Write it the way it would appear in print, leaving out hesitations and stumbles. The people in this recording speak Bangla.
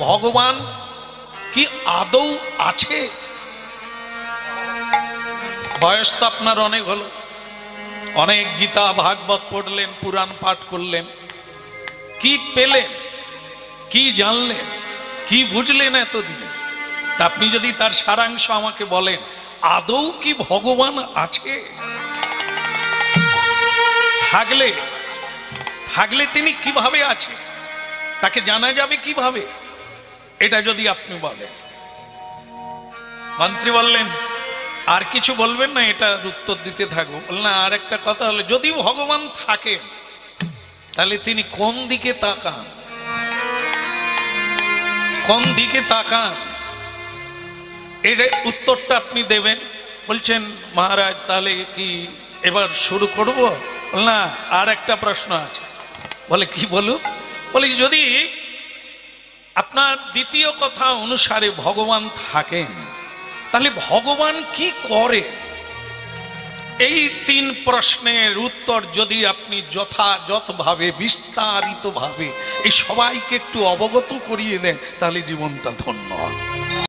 ভগবান কি আদৌ আছে? বয়স তো আপনার অনেক হলো, অনেক গীতা ভাগবত পড়লেন, পুরাণ পাঠ করলেন, কি পেলেন, কি জানলেন, কি বুঝলেন এতদিনে? তা আপনি যদি তার সারাংশ আমাকে বলেন, আদৌ কি ভগবান আছে? থাকলে তিনি কিভাবে আছে, তাকে জানা যাবে কিভাবে, এটা যদি আপনি বলেন। মন্ত্রী বললেন, আর কিছু বলবেন না, এটা উত্তর দিতে থাকবো। বললেন, আর একটা কথা হলো, যদি ভগবান থাকেন তাহলে তিনি কোন দিকে তাকান? কোন দিকে তাকান? এর উত্তরটা আপনি দেবেন। বলছেন, মহারাজ তাহলে কি এবার শুরু করব? না, আর একটা প্রশ্ন আছে। বলে, কি বলুন? বলি, যদি আপনার দ্বিতীয় কথা অনুসারে ভগবান থাকেন, তাহলে ভগবান কি করে? এই 3 প্রশ্নের উত্তর যদি আপনি যথাযথভাবে বিস্তারিতভাবে এই সবাইকে একটু অবগত করিয়ে দেন, তাহলে জীবনটা ধন্য হয়।